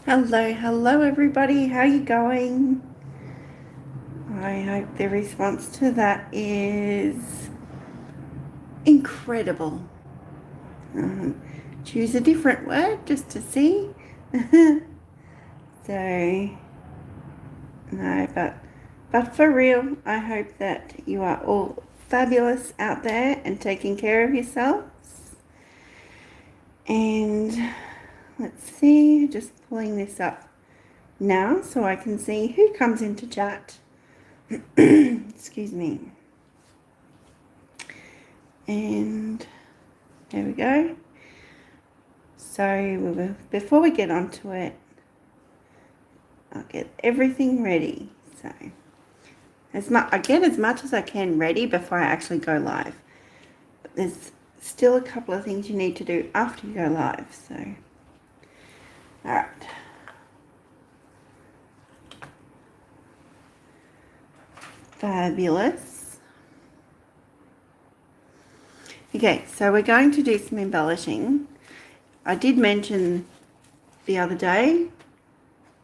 Hello everybody, how you going? I hope the response to that is incredible. Choose a different word just to see. So, no, but for real, I hope that you are all fabulous out there and taking care of yourselves. And let's see, just pulling this up now so I can see who comes into chat. Excuse me. And there we go. So before we get onto it, I'll get everything ready. So I get as much as I can ready before I actually go live. But there's still a couple of things you need to do after you go live. So, all right. Fabulous. Okay, so we're going to do some embellishing. I did mention the other day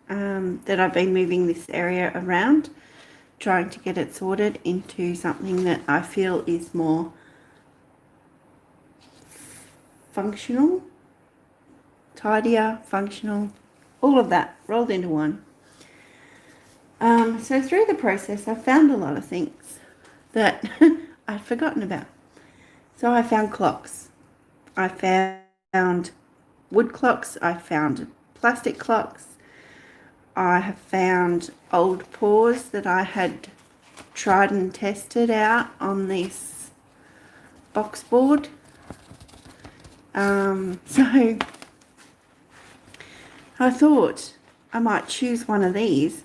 that I've been moving this area around, trying to get it sorted into something that I feel is more functional, tidier, functional, all of that rolled into one. So through the process, I found a lot of things that I'd forgotten about. So I found clocks. I found wood clocks. I found plastic clocks. I have found old paws that I had tried and tested out on this box board. So I thought I might choose one of these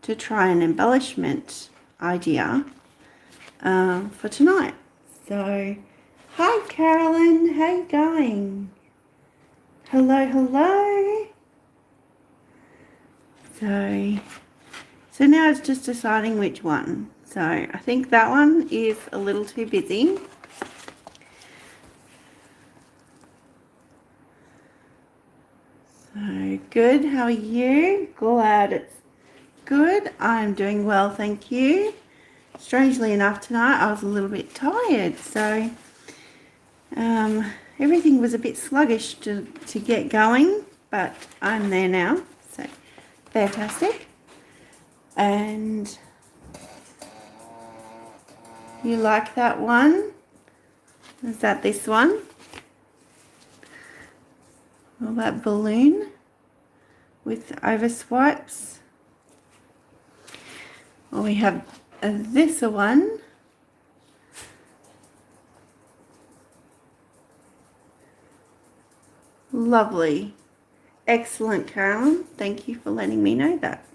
to try an embellishment idea for tonight. So, hi Carolyn, how you going? Hello. So now it's just deciding which one. So I think that one is a little too busy. So good, how are you? Glad it's good. I'm doing well, thank you. Strangely enough tonight I was a little bit tired, so everything was a bit sluggish to get going, but I'm there now, so fantastic. And you like that one? Is that this one? Well, that balloon with over swipes. Well, we have this one. Lovely. Excellent, Carolyn. Thank you for letting me know that.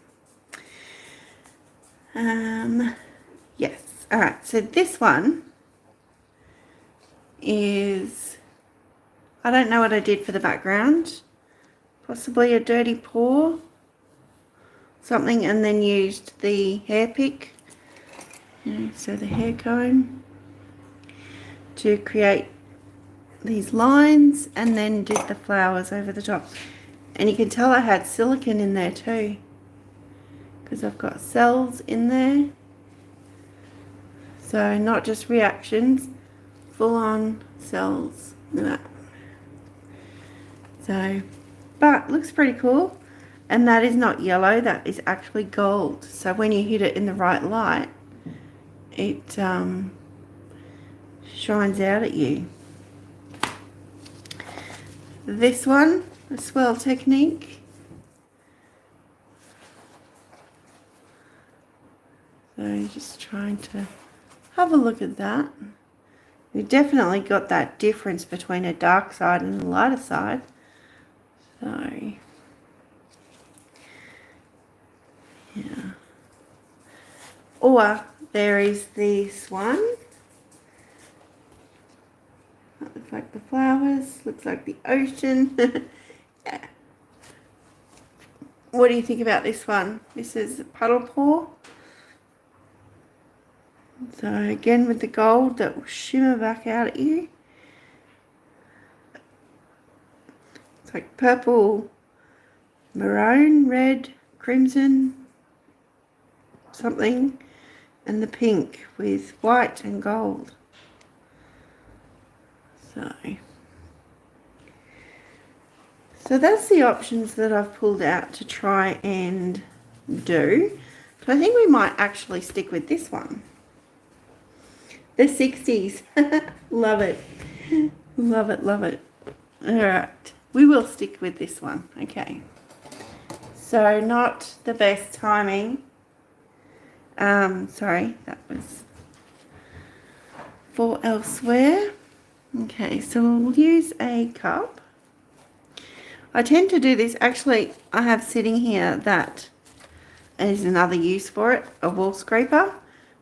Yes. All right. So this one is, I don't know what I did for the background. Possibly a dirty paw, something, and then used the hair pick, so the hair comb, to create these lines, and then did the flowers over the top. And you can tell I had silicone in there too, because I've got cells in there. So not just reactions, full on cells. Look at that. So, but looks pretty cool. And that is not yellow, that is actually gold. So when you hit it in the right light, it shines out at you. This one, the swirl technique. So just trying to have a look at that. We definitely got that difference between a dark side and a lighter side. So, yeah. Or there is this one. That looks like the flowers, looks like the ocean. Yeah. What do you think about this one? This is puddle paw. So again with the gold that will shimmer back out at you. It's like purple maroon, red, crimson, something, and the pink with white and gold. So that's the options that I've pulled out to try and do. But I think we might actually stick with this one. The 60s. Love it. Love it, love it. All right. We will stick with this one. Okay. So not the best timing. Sorry, that was for elsewhere. Okay, so we'll use a cup. I tend to do this, actually, I have sitting here that is another use for it, a wall scraper.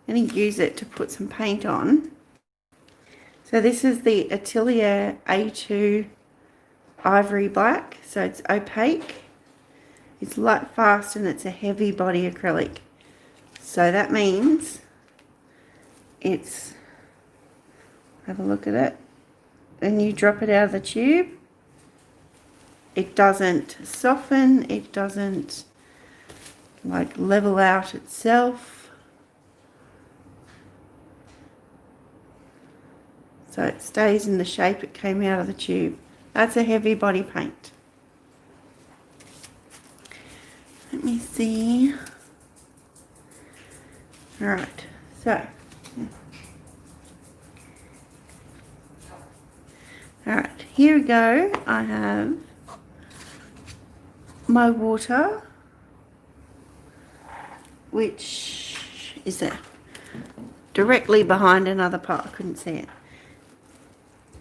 I'm going to use it to put some paint on. So this is the Atelier A2 Ivory Black, so it's opaque. It's light fast and it's a heavy body acrylic. So that means it's, have a look at it, and you drop it out of the tube. It doesn't soften, it doesn't like level out itself. So it stays in the shape it came out of the tube. That's a heavy body paint. Let me see. All right, so. All right, here we go. I have my water, which is directly behind another pot. I couldn't see it.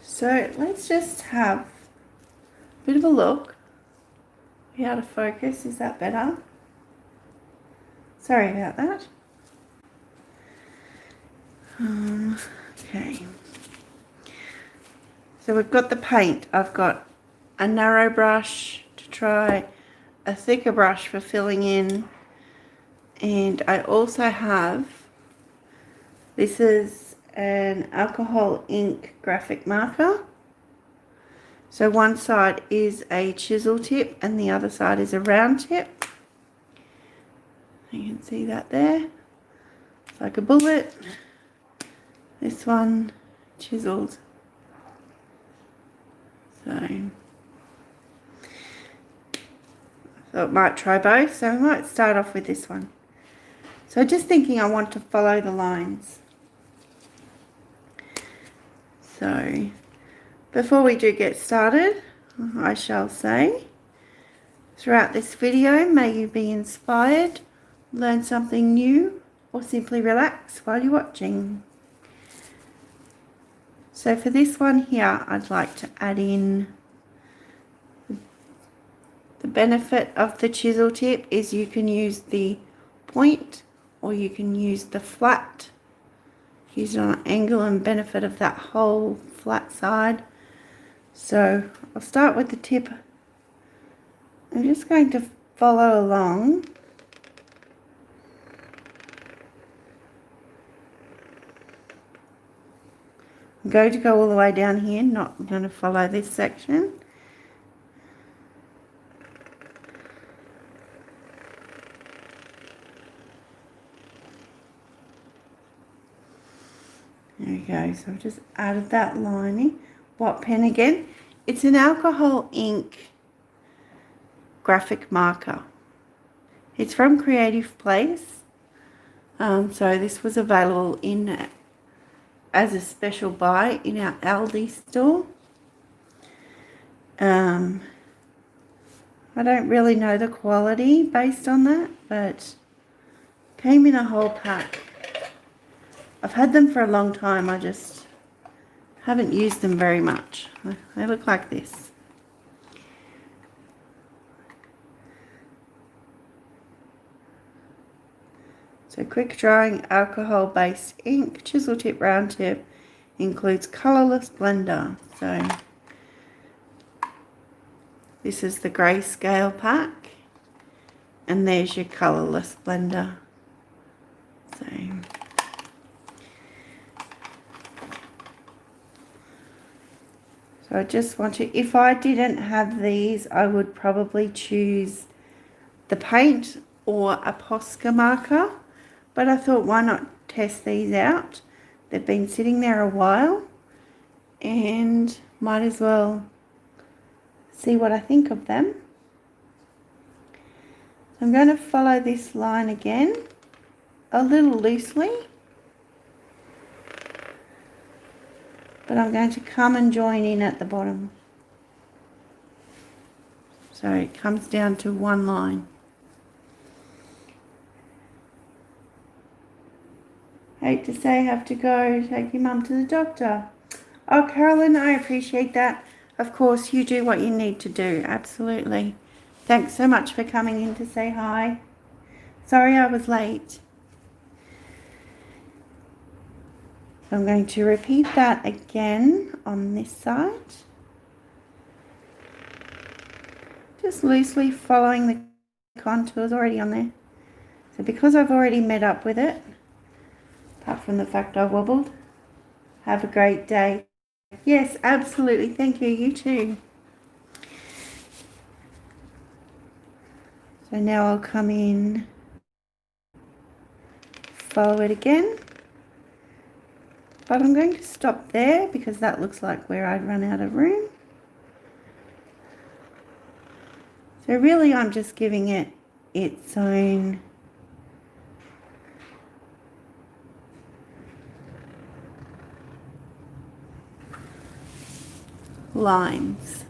So let's just have a bit of a look. Out of focus, is that better? Sorry about that. Okay. So we've got the paint. I've got a narrow brush to try, a thicker brush for filling in, and I also have, this is an alcohol ink graphic marker. So one side is a chisel tip and the other side is a round tip. You can see that there. It's like a bullet. This one chiseled. So I thought I might try both, so I might start off with this one. So just thinking I want to follow the lines. So before we do get started, I shall say, throughout this video, may you be inspired, learn something new, or simply relax while you're watching. So for this one here, I'd like to add in, the benefit of the chisel tip is you can use the point or you can use the flat. Use it on an angle and benefit of that whole flat side. So I'll start with the tip. I'm just going to follow along. I'm going to go all the way down here, not going to follow this section. There we go, so I've just added that lining. What pen again? It's an alcohol ink graphic marker. It's from Creative Place. So this was available in as a special buy in our Aldi store. I don't really know the quality based on that, but came in a whole pack. I've had them for a long time, I just haven't used them very much. They look like this. So quick drying alcohol based ink, chisel tip, round tip, includes colourless blender. So this is the grayscale pack, and there's your colourless blender. So I just want to, if I didn't have these, I would probably choose the paint or a Posca marker, but I thought why not test these out. They've been sitting there a while and might as well see what I think of them. I'm going to follow this line again a little loosely, but I'm going to come and join in at the bottom. So it comes down to one line. Hate to say I have to go take your mum to the doctor. Oh, Carolyn, I appreciate that. Of course, you do what you need to do. Absolutely. Thanks so much for coming in to say hi. Sorry I was late. I'm going to repeat that again on this side. Just loosely following the contours already on there. So because I've already met up with it, apart from the fact I wobbled, have a great day. Yes, absolutely. Thank you. You too. So now I'll come in, follow it again. But I'm going to stop there because that looks like where I'd run out of room. So really I'm just giving it its own lines.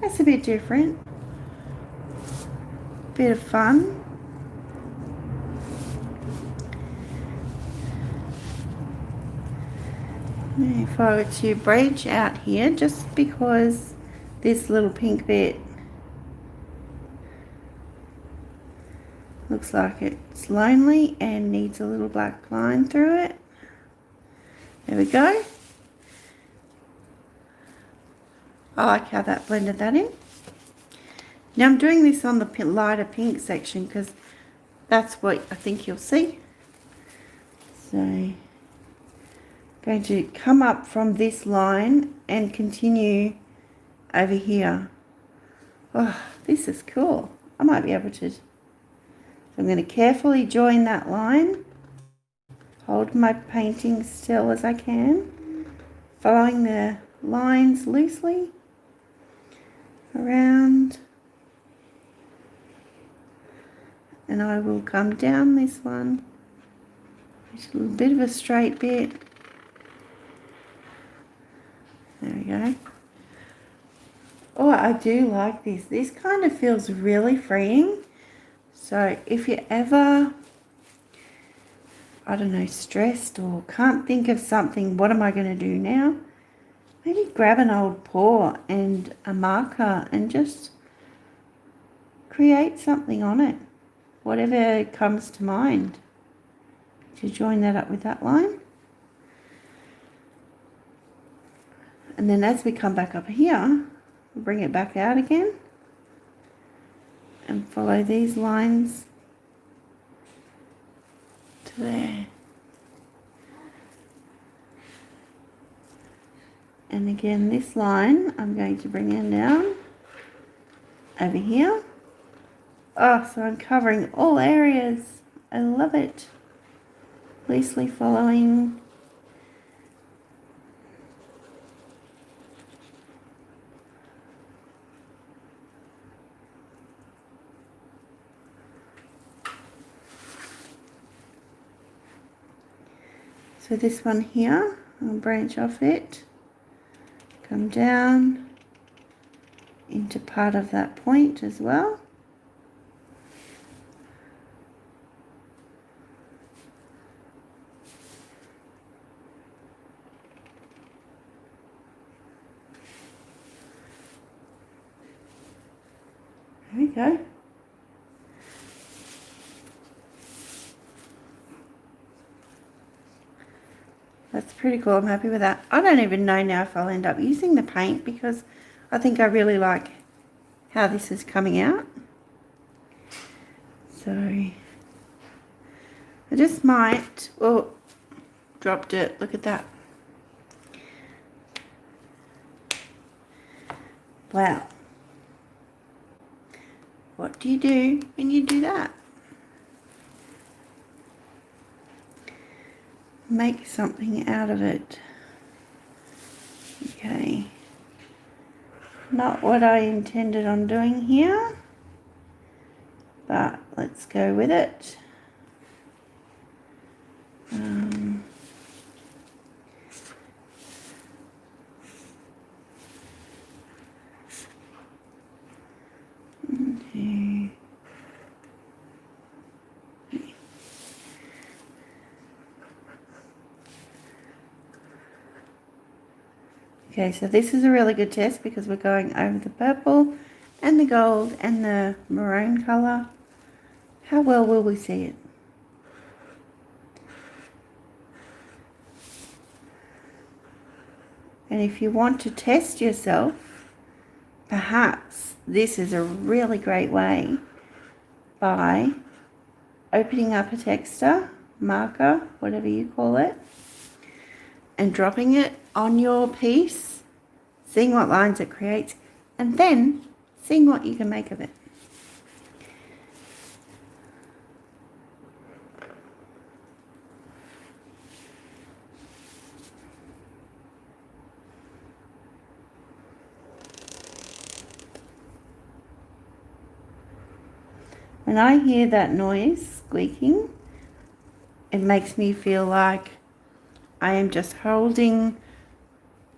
That's a bit different. Bit of fun. If I were to branch out here, just because this little pink bit looks like it's lonely and needs a little black line through it. There we go. I like how that blended that in. Now I'm doing this on the lighter pink section because that's what I think you'll see. So I'm going to come up from this line and continue over here. Oh, this is cool. I might be able to. So I'm going to carefully join that line, hold my painting still as I can, following the lines loosely around, and I will come down this one. Just a little bit of a straight bit. There we go. Oh, I do like this. This kind of feels really freeing. So if you're ever, I don't know, stressed or can't think of something, what am I going to do now? Maybe grab an old paw and a marker and just create something on it. Whatever comes to mind. To join that up with that line. And then as we come back up here, bring it back out again and follow these lines to there. And again, this line I'm going to bring in down over here. Oh, so I'm covering all areas. I love it. Loosely following. So this one here, I'll branch off it, come down into part of that point as well. There we go. That's pretty cool. I'm happy with that. I don't even know now if I'll end up using the paint because I think I really like how this is coming out. So I just might, oh, dropped it. Look at that. Wow. what do you do when you do that? Make something out of it. Okay. Not what I intended on doing here, but let's go with it. Okay, so this is a really good test because we're going over the purple and the gold and the maroon colour. How well will we see it? And if you want to test yourself, perhaps this is a really great way by opening up a texture, marker, whatever you call it, and dropping it on your piece, seeing what lines it creates, and then seeing what you can make of it. When I hear that noise squeaking, it makes me feel like I am just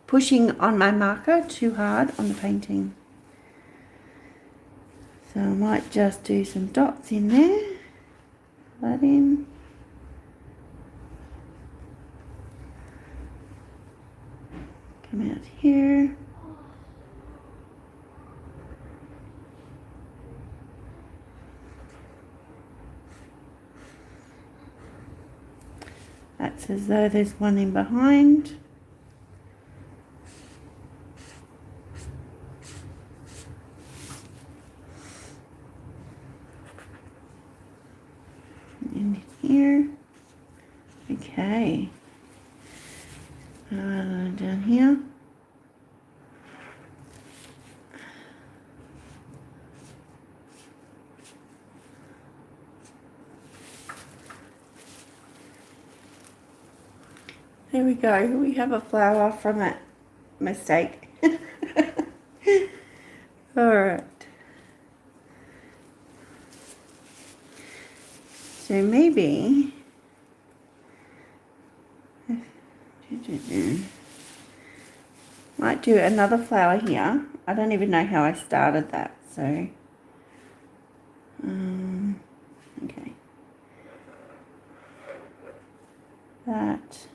pushing on my marker too hard on the painting. So I might just do some dots in there. That in. Come out here. That's as though there's one in behind. In here. Okay. Down here. There we go. We have a flower from that mistake. Alright. So maybe might do another flower here. I don't even know how I started that, so okay. That.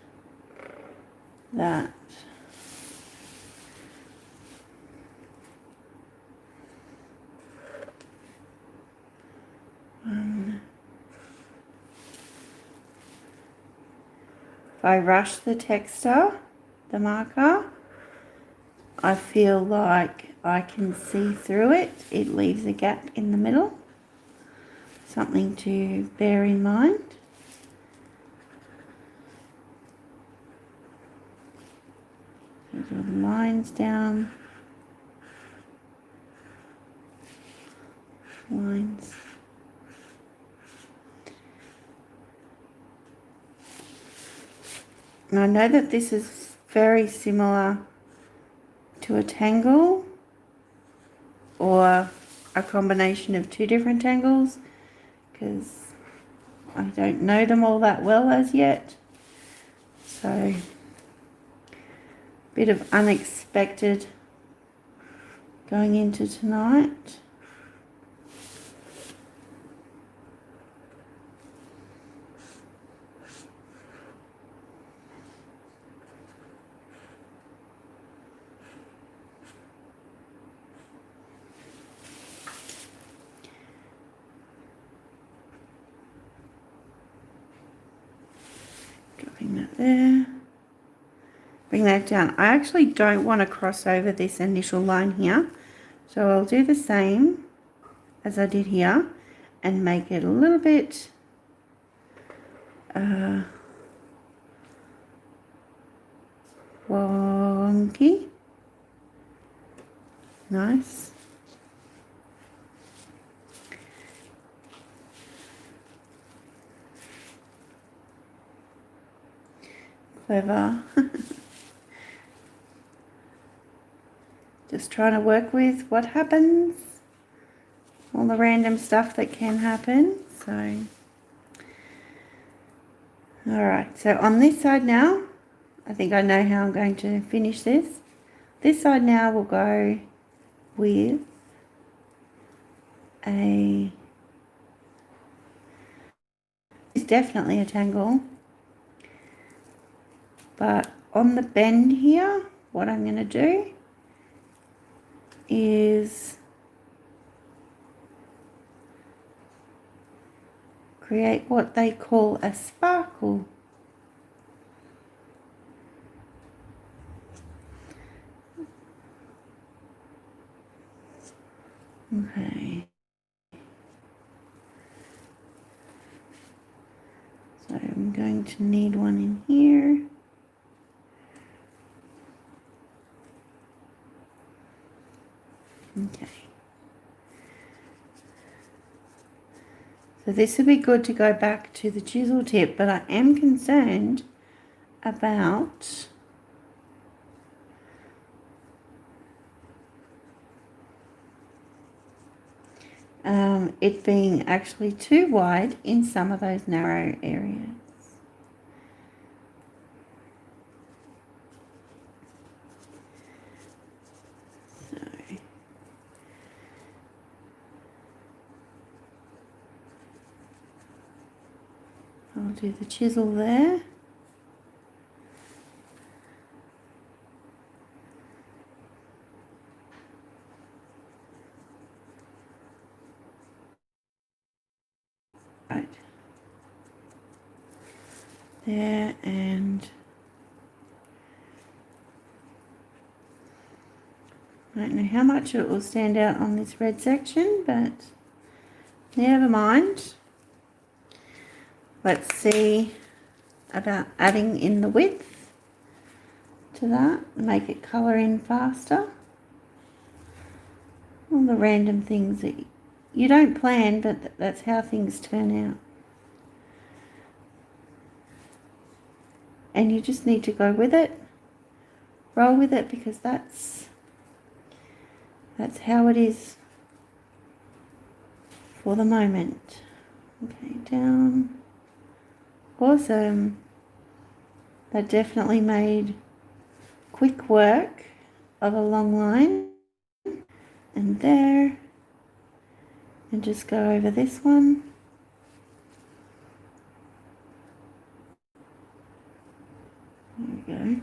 If I rush the texture, the marker, I feel like I can see through it. It leaves a gap in the middle. Something to bear in mind. Draw the lines down. Lines. And I know that this is very similar to a tangle or a combination of two different tangles because I don't know them all that well as yet. So bit of unexpected going into tonight. Dropping that there. Bring that down. I actually don't want to cross over this initial line here, so I'll do the same as I did here and make it a little bit wonky. Nice. clever. Just trying to work with what happens, all the random stuff that can happen. So, alright, so on this side now, I think I know how I'm going to finish this. This side now will go with it's definitely a tangle, but on the bend here, what I'm going to do is create what they call a sparkle. Okay. So I'm going to need one in here. Okay. So this would be good to go back to the chisel tip, but I am concerned about it being actually too wide in some of those narrow areas. So I'll do the chisel there. Right. There, and I don't know how much it will stand out on this red section, but never mind. Let's see about adding in the width to that, make it colour in faster. All the random things that you don't plan, but that's how things turn out. And you just need to go with it, roll with it, because that's how it is for the moment. Okay, down. Awesome. That definitely made quick work of a long line. And there. And just go over this one. There we go.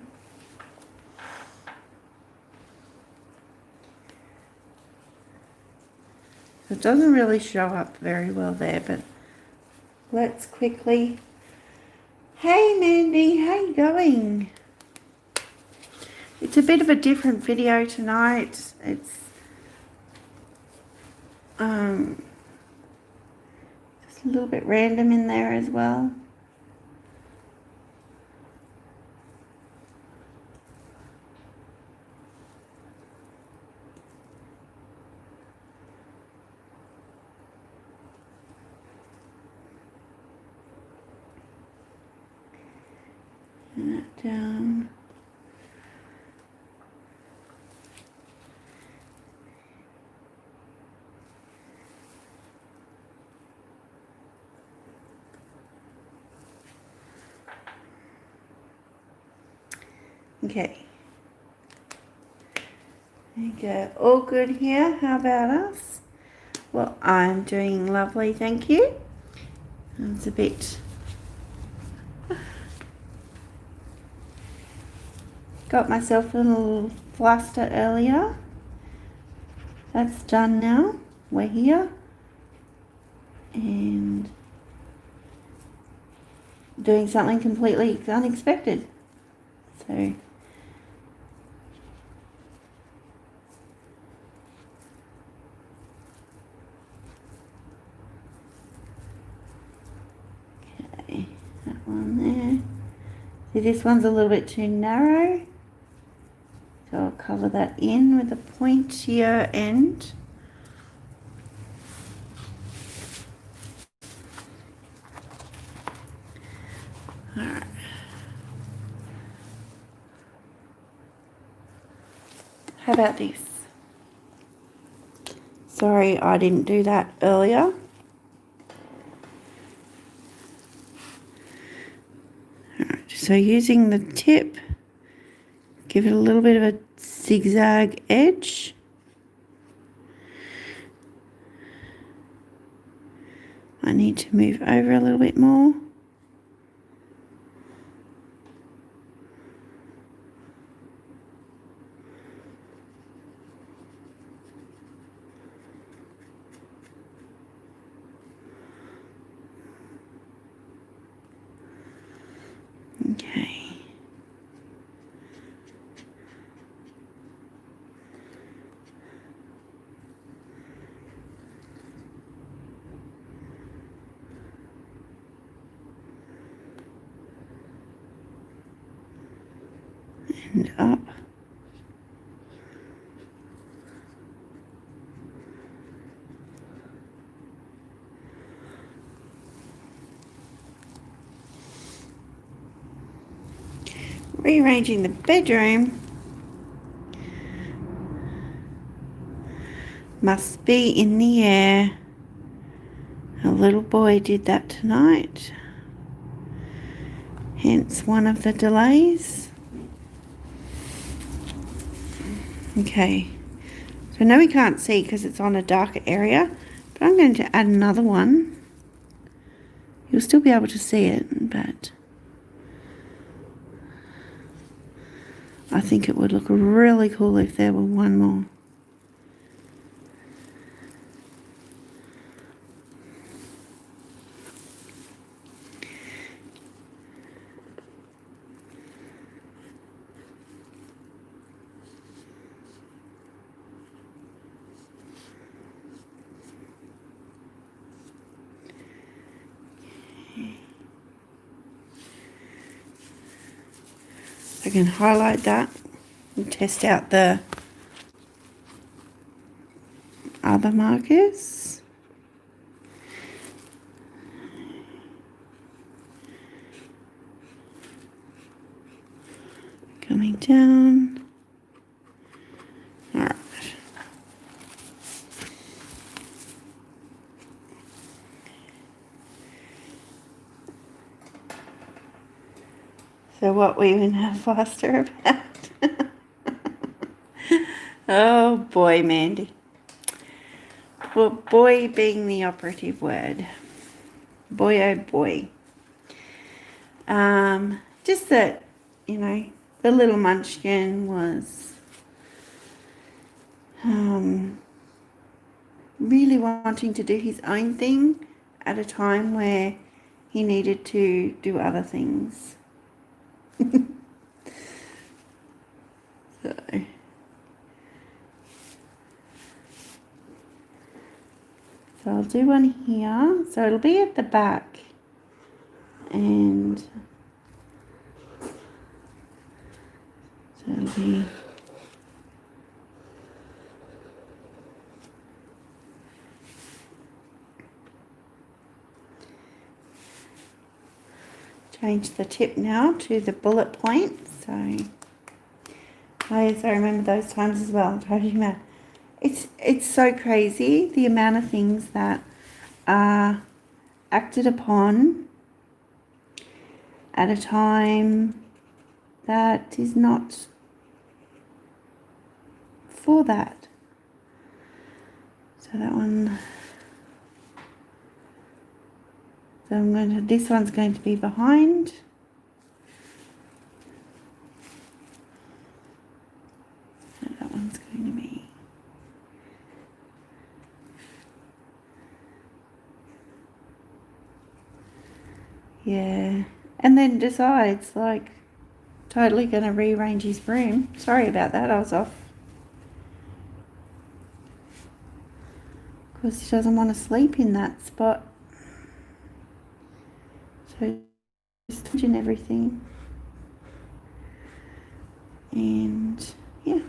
It doesn't really show up very well there, but let's quickly. Hey Mandy, how you going? It's a bit of a different video tonight. It's just a little bit random in there as well. And that down. Okay. There you go. All good here. How about us? Well, I'm doing lovely, thank you. It's a bit... Got myself a little fluster earlier. That's done now. We're here. And doing something completely unexpected. So... Okay, that one there. See, this one's a little bit too narrow. So I'll cover that in with a pointier end. Alright. How about this? Sorry, I didn't do that earlier. Alright, so using the tip, give it a little bit of a zigzag edge. I need to move over a little bit more. Okay. And up. Rearranging the bedroom must be in the air. A little boy did that tonight, hence one of the delays. Okay, so now we can't see because it's on a darker area, but I'm going to add another one. You'll still be able to see it, but I think it would look really cool if there were one more. I can highlight that and test out the other markers. Coming down. All right. So what we even have faster about? Oh boy, Mandy. Well, boy being the operative word. Boy, oh boy. Just that, you know, the little munchkin was really wanting to do his own thing at a time where he needed to do other things. So I'll do one here. So it'll be at the back. And so it'll be change the tip now to the bullet point. So yes, I remember those times as well. It's so crazy the amount of things that are acted upon at a time that is not for that. So that one, so this one's going to be behind. So that one's going to be yeah, and then decides like totally going to rearrange his room. Sorry about that, I was off. Because he doesn't want to sleep in that spot. So just changing everything. And yeah.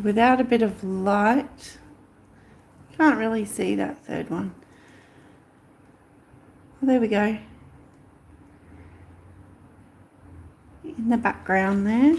without a bit of light, can't really see that third one. Well, there we go. In the background there.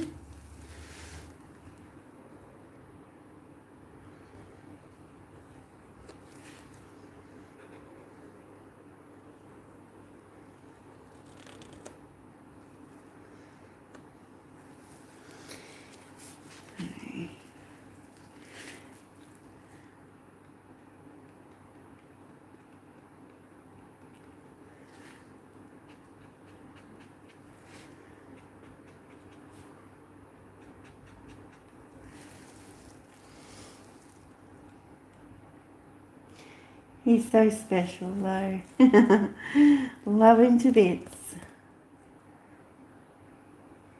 He's so special though. Love him to bits.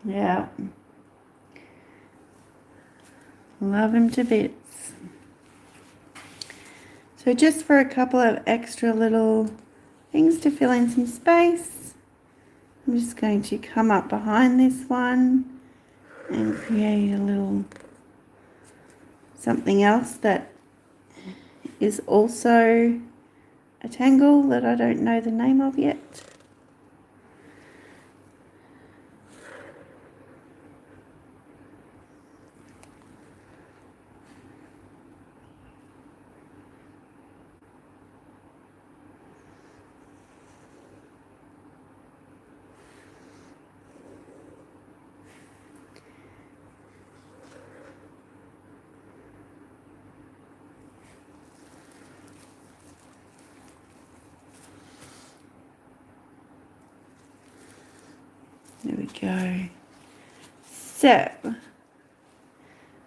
Yeah. Love him to bits. So just for a couple of extra little things to fill in some space, I'm just going to come up behind this one and create a little something else that is also a tangle that I don't know the name of yet. There we go. So,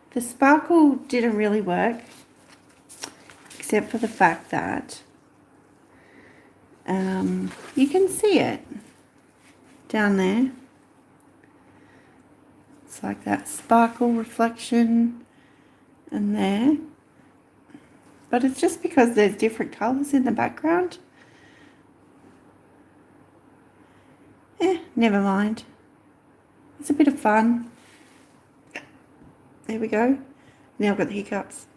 the sparkle didn't really work, except for the fact that you can see it down there. It's like that sparkle reflection in there. But it's just because there's different colours in the background. Never mind. It's a bit of fun. There we go. Now I've got the hiccups.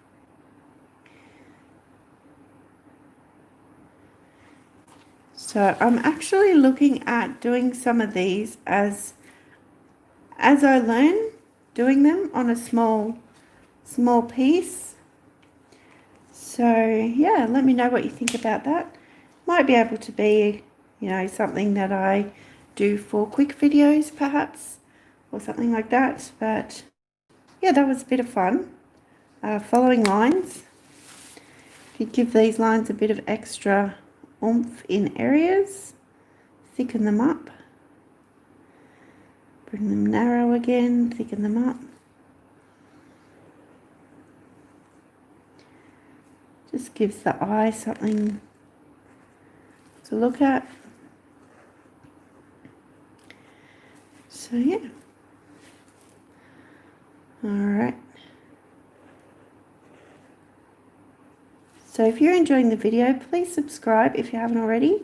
So I'm actually looking at doing some of these as I learn doing them on a small piece. So yeah, let me know what you think about that. Might be able to be, you know, something that I do for quick videos perhaps, or something like that. But yeah, that was a bit of fun. Following lines. If you give these lines a bit of extra oomph in areas, thicken them up, bring them narrow again, thicken them up. Just gives the eye something to look at. So yeah. Alright. So if you're enjoying the video, please subscribe if you haven't already.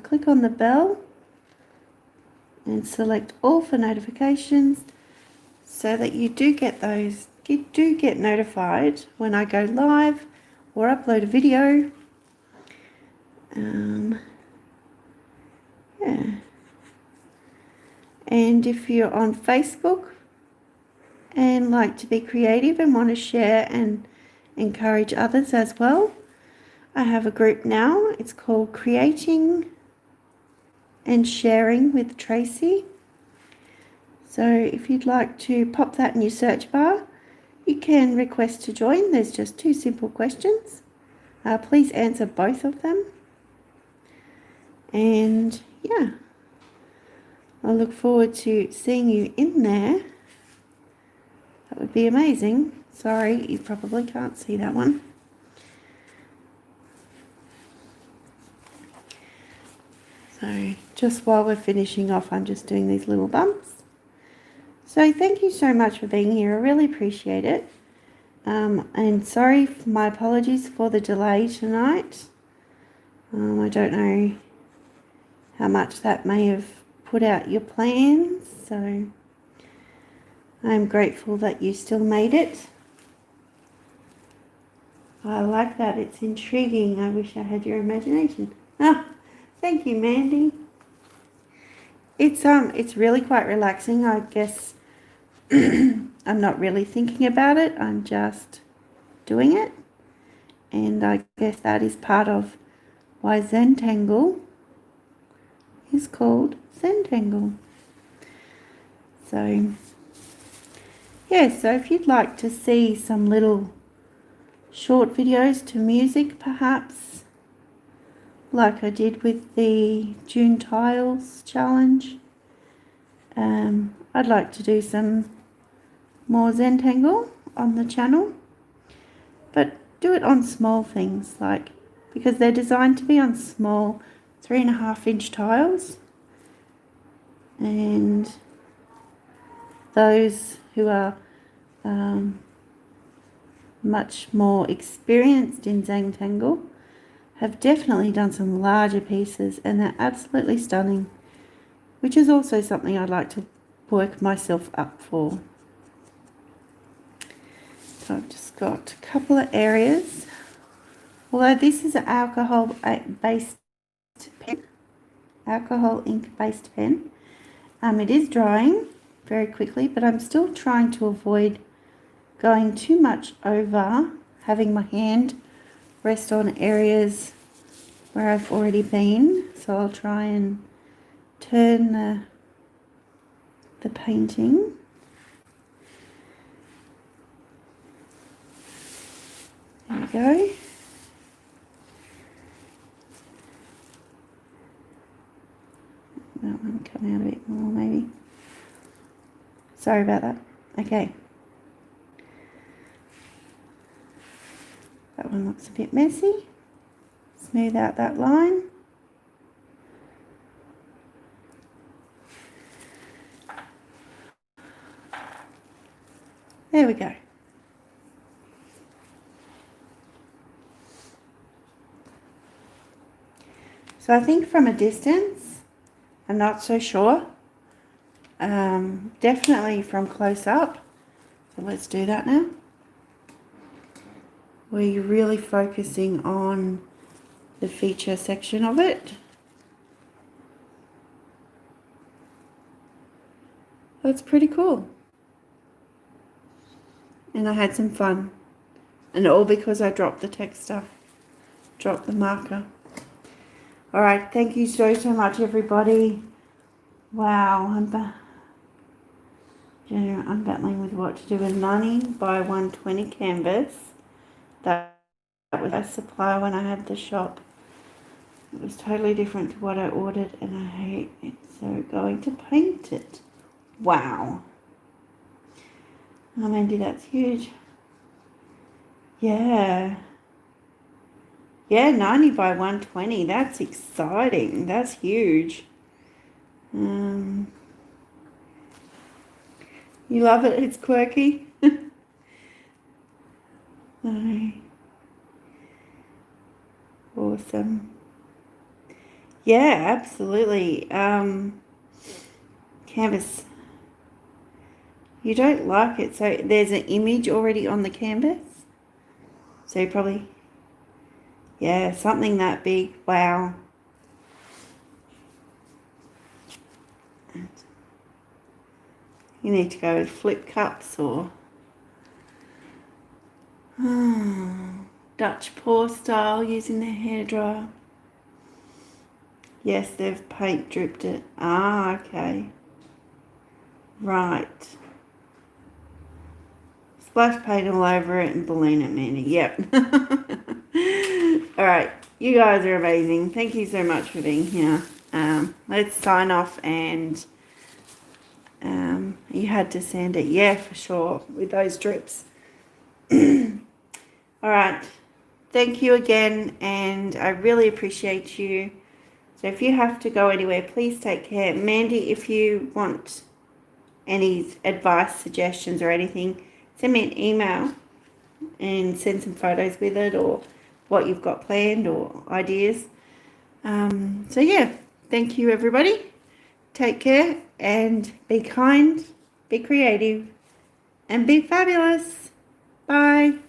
Click on the bell and select all for notifications so that you do get notified when I go live or upload a video. Yeah. And if you're on Facebook and like to be creative and want to share and encourage others as well, I have a group now. It's called Creating and Sharing with Tracy. So if you'd like to pop that in your search bar, you can request to join. There's just 2 simple questions. Please answer both of them. And yeah, I look forward to seeing you in there. That would be amazing. Sorry, you probably can't see that one. So just while we're finishing off, I'm just doing these little bumps. So thank you so much for being here. I really appreciate it. And sorry for my apologies for the delay tonight. I don't know how much that may have put out your plans. So I'm grateful that you still made it. I like that. It's intriguing. I wish I had your imagination. Ah, thank you, Mandy. It's really quite relaxing. I guess I'm not really thinking about it. I'm just doing it. And I guess that is part of why Zentangle is called Zentangle. So, yeah, so if you'd like to see some little short videos to music, perhaps, like I did with the June Tiles challenge, I'd like to do some more Zentangle on the channel, but do it on small things, like, because they're designed to be on small 3.5-inch tiles, and those who are much more experienced in Zentangle have definitely done some larger pieces, and they're absolutely stunning, which is also something I'd like to work myself up for. So I've just got a couple of areas, although this is an alcohol based pen, alcohol ink based pen. It is drying very quickly, but I'm still trying to avoid going too much over, having my hand rest on areas where I've already been. So I'll try and turn the painting. There we go. That one come out a bit more maybe. Sorry about that. Okay. That one looks a bit messy. Smooth out that line. There we go. So I think from a distance, I'm not so sure. Definitely from close up. So let's do that now. Where you're really focusing on the feature section of it. That's pretty cool. And I had some fun. And all because I dropped the text stuff. Dropped the marker. Alright, thank you so much, everybody. Wow, I'm battling with what to do with 90 by 120 canvas. That was a supply when I had the shop. It was totally different to what I ordered, and I hate it. So going to paint it. Wow. Oh, Mandy, that's huge. Yeah. Yeah, 90 by 120. That's exciting. That's huge. You love it? It's quirky. No. Awesome. Yeah, absolutely. Canvas. You don't like it, so there's an image already on the canvas. So you probably, yeah, something that big. Wow. You need to go with flip cups or Dutch pour style using the hairdryer. Yes, they've paint dripped it. Ah, okay. Right. Splash paint all over it and balloon it, Mandy. Yep. Alright, you guys are amazing. Thank you so much for being here. Let's sign off, and you had to sand it. Yeah, for sure, with those drips. Alright, thank you again, and I really appreciate you. So if you have to go anywhere, please take care. Mandy, if you want any advice, suggestions or anything, send me an email and send some photos with it, or what you've got planned or ideas. So yeah, thank you everybody. Take care and be kind, be creative. and be fabulous. Bye.